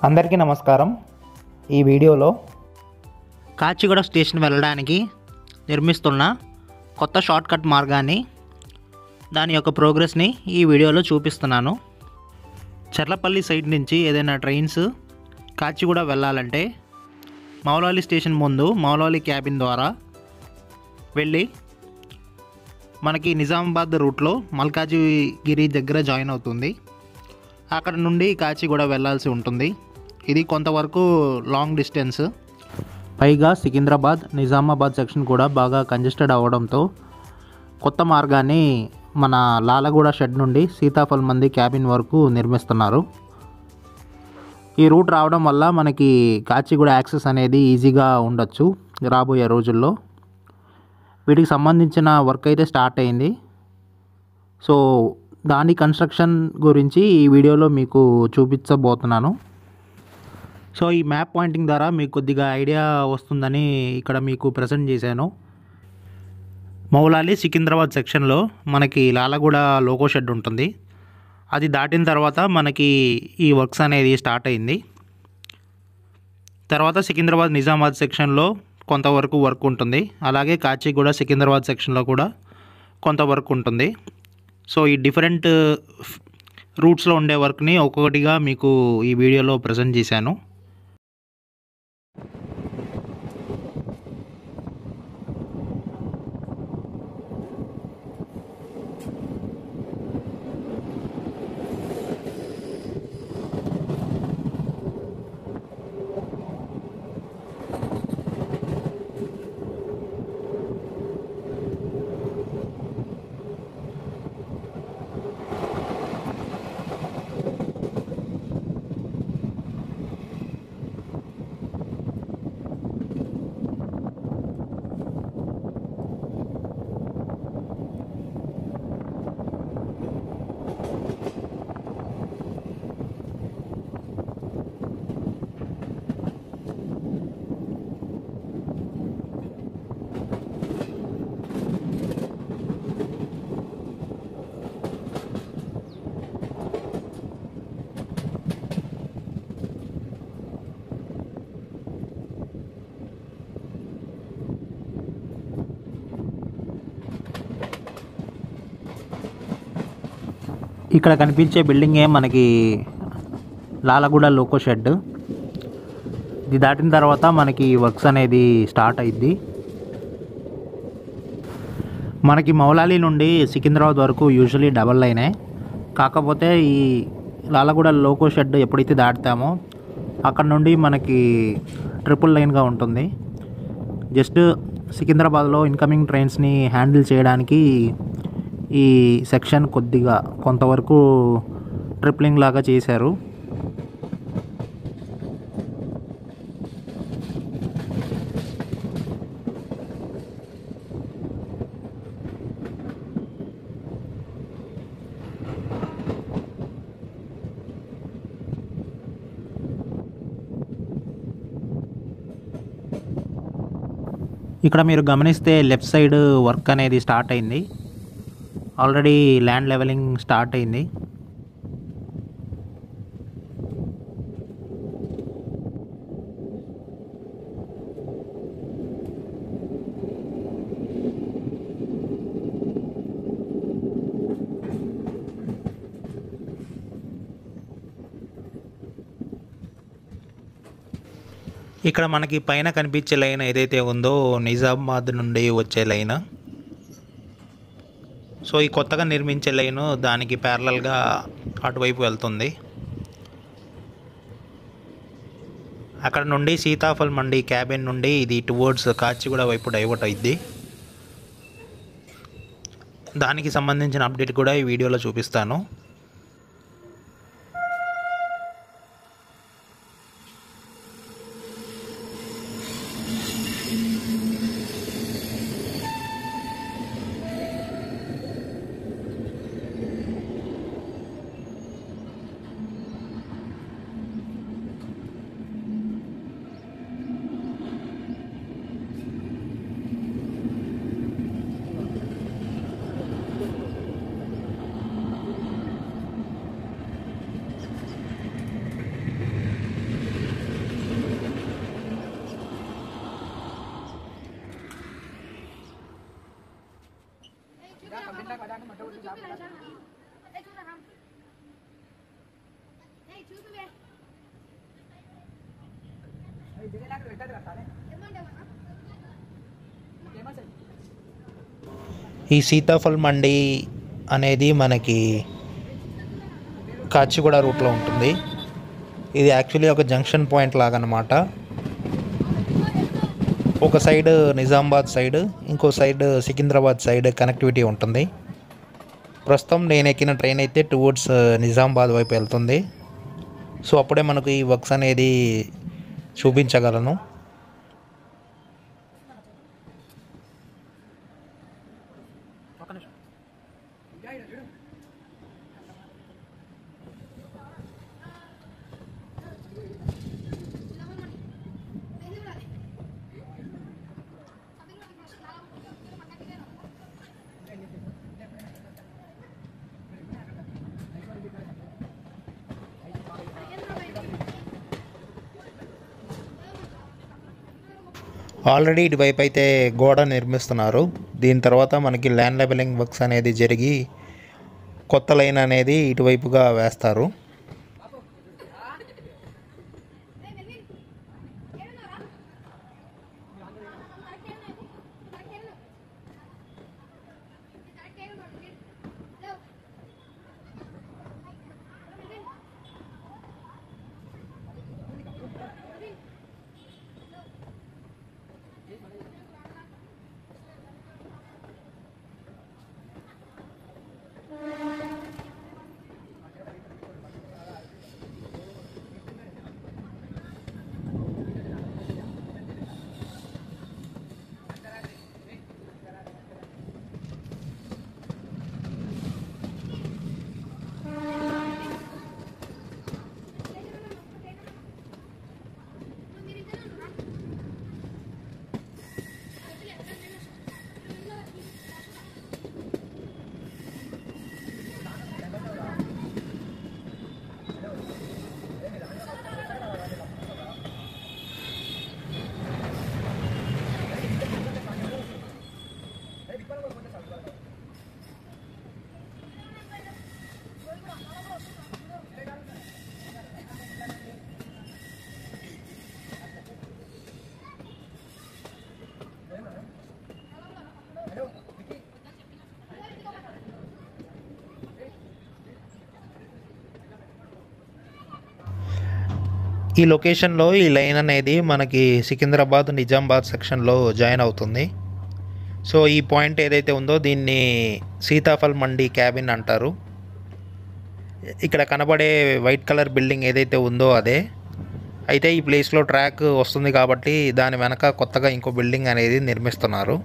అందరికీ నమస్కారం. ఈ వీడియోలో కాచిగూడ స్టేషన్ వెళ్ళడానికి నిర్మిస్తున్న కొత్త షార్ట్కట్ మార్గాన్ని, దాని యొక్క ప్రోగ్రెస్ని ఈ వీడియోలో చూపిస్తున్నాను. చర్లపల్లి సైడ్ నుంచి ఏదైనా ట్రైన్స్ కాచిగూడ వెళ్ళాలంటే మౌలాలి స్టేషన్ ముందు మౌలాలి క్యాబిన్ ద్వారా వెళ్ళి మనకి నిజామాబాద్ రూట్లో మల్కాజిగిరి దగ్గర జాయిన్ అవుతుంది. అక్కడ నుండి కాచిగూడ వెళ్ళాల్సి ఉంటుంది. ఇది కొంతవరకు లాంగ్ డిస్టెన్స్. పైగా సికింద్రాబాద్ నిజామాబాద్ సెక్షన్ కూడా బాగా కంజెస్టెడ్ అవ్వడంతో కొత్త మార్గాన్ని మన లాలగూడ షెడ్ నుండి సీతాఫల్ మంది క్యాబిన్ వరకు నిర్మిస్తున్నారు. ఈ రూట్ రావడం వల్ల మనకి కాచిగూడ యాక్సెస్ అనేది ఈజీగా ఉండొచ్చు రాబోయే రోజుల్లో. వీటికి సంబంధించిన వర్క్ అయితే స్టార్ట్ అయింది. సో దాని కన్స్ట్రక్షన్ గురించి ఈ వీడియోలో మీకు చూపించబోతున్నాను. సో ఈ మ్యాప్ పాయింటింగ్ ద్వారా మీకు కొద్దిగా ఐడియా వస్తుందని ఇక్కడ మీకు ప్రజెంట్ చేశాను. మౌలాలి సికింద్రాబాద్ సెక్షన్లో మనకి లాలగూడ లోకో షెడ్ ఉంటుంది. అది దాటిన తర్వాత మనకి ఈ వర్క్స్ అనేది స్టార్ట్ అయింది. తర్వాత సికింద్రాబాద్ నిజామాబాద్ సెక్షన్లో కొంతవరకు వర్క్ ఉంటుంది. అలాగే కాచిగూడ సికింద్రాబాద్ సెక్షన్లో కూడా కొంత వర్క్ ఉంటుంది. సో ఈ డిఫరెంట్ రూట్స్లో ఉండే వర్క్ని ఒక్కొక్కటిగా మీకు ఈ వీడియోలో ప్రజెంట్ చేశాను. ఇక్కడ కనిపించే బిల్డింగే మనకి లాలగూడ లోకో షెడ్. ఇది దాటిన తర్వాత మనకి వర్క్స్ అనేది స్టార్ట్ అయింది. మనకి మౌలాలి నుండి సికింద్రాబాద్ వరకు యూజువలీ డబల్ లైనే. కాకపోతే ఈ లాలగూడ లోకో షెడ్ ఎప్పుడైతే దాటుతామో అక్కడ నుండి మనకి ట్రిపుల్ లైన్గా ఉంటుంది. జస్ట్ సికింద్రాబాద్లో ఇన్కమింగ్ ట్రైన్స్ని హ్యాండిల్ చేయడానికి ఈ సెక్షన్ కొద్దిగా కొంతవరకు ట్రిప్లింగ్ లాగా చేశారు. ఇక్కడ మీరు గమనిస్తే లెఫ్ట్ సైడ్ వర్క్ అనేది స్టార్ట్ అయింది. ఆల్రెడీ ల్యాండ్ లెవెలింగ్ స్టార్ట్ అయింది. ఇక్కడ మనకి పైన కనిపించే లైన్ ఏదైతే ఉందో నిజామాబాద్ నుండి వచ్చే లైన్. సో ఈ కొత్తగా నిర్మించే లైను దానికి ప్యారలల్గా అటువైపు వెళ్తుంది. అక్కడ నుండి సీతాఫల్ మండి క్యాబిన్ నుండి ఇది టువర్డ్స్ కాచిగూడ వైపు డైవర్ట్ అయింది. దానికి సంబంధించిన అప్డేట్ కూడా ఈ వీడియోలో చూపిస్తాను. ఈ సీతాఫల్ మండి అనేది మనకి కాచిగూడ రూట్లో ఉంటుంది. ఇది యాక్చువల్లీ ఒక జంక్షన్ పాయింట్ లాగా అన్నమాట. ఒక సైడ్ నిజామాబాద్ సైడ్, ఇంకో సైడ్ సికింద్రాబాద్ సైడ్ కనెక్టివిటీ ఉంటుంది. ప్రస్తుతం నేను ఎక్కిన ట్రైన్ అయితే టువర్డ్స్ నిజామాబాద్ వైపు వెళ్తుంది. సో అప్పుడే మనకు ఈ వర్క్స్ అనేది చూపించగలను. ఆల్రెడీ ఇటువైపు అయితే గోడ నిర్మిస్తున్నారు. దీని తర్వాత మనకి ల్యాండ్ లెవెలింగ్ వర్క్స్ అనేది జరిగి కొత్త లైన్ అనేది ఇటువైపుగా వేస్తారు. ఈ లొకేషన్లో ఈ లైన్ అనేది మనకి సికింద్రాబాద్ నిజామాబాద్ సెక్షన్లో జాయిన్ అవుతుంది. సో ఈ పాయింట్ ఏదైతే ఉందో దీన్ని సీతాఫల్ మండి క్యాబిన్ అంటారు. ఇక్కడ కనబడే వైట్ కలర్ బిల్డింగ్ ఏదైతే ఉందో అదే. అయితే ఈ ప్లేస్లో ట్రాక్ వస్తుంది కాబట్టి దాని వెనక కొత్తగా ఇంకో బిల్డింగ్ అనేది నిర్మిస్తున్నారు.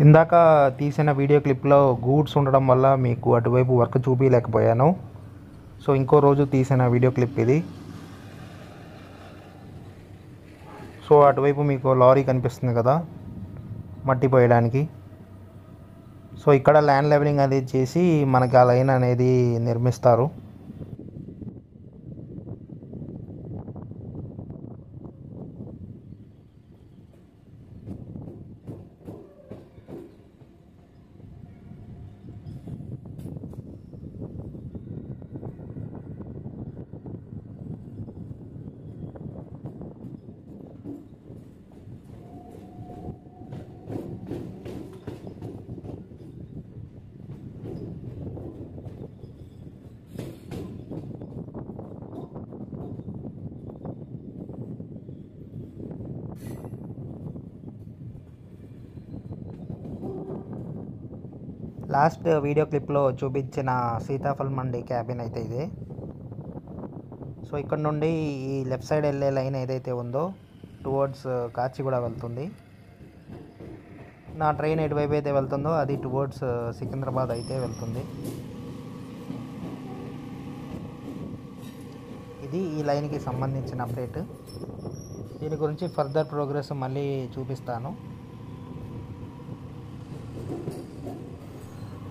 ఇందాక తీసిన వీడియో క్లిప్లో గూడ్స్ ఉండడం వల్ల మీకు అటువైపు వర్క్ చూపించలేకపోయాను. సో ఇంకో రోజు తీసిన వీడియో క్లిప్ ఇది. సో అటువైపు మీకు లారీ కనిపిస్తుంది కదా మట్టి పోయడానికి. సో ఇక్కడ ల్యాండ్ లెవెలింగ్ అనేది చేసి మనకి ఆ లైన్ అనేది నిర్మిస్తారు. లాస్ట్ వీడియో క్లిప్లో చూపించిన సీతాఫల్ మండి క్యాబిన్ అయితే ఇదే. సో ఇక్కడ నుండి ఈ లెఫ్ట్ సైడ్ వెళ్ళే లైన్ ఏదైతే ఉందో టువర్డ్స్ కాచిగూడ వెళ్తుంది. నా ట్రైన్ ఎటువైపు అయితే వెళ్తుందో అది టువర్డ్స్ సికింద్రాబాద్ అయితే వెళ్తుంది. ఇది ఈ లైన్కి సంబంధించిన అప్డేట్. దీని గురించి ఫర్దర్ ప్రోగ్రెస్ మళ్ళీ చూపిస్తాను.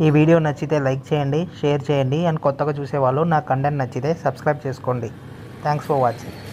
ఈ వీడియో నచ్చితే లైక్ చేయండి, షేర్ చేయండి. అండ్ కొత్తగా చూసేవాళ్ళు నా కంటెంట్ నచ్చితే సబ్స్క్రైబ్ చేసుకోండి. Thanks for watching.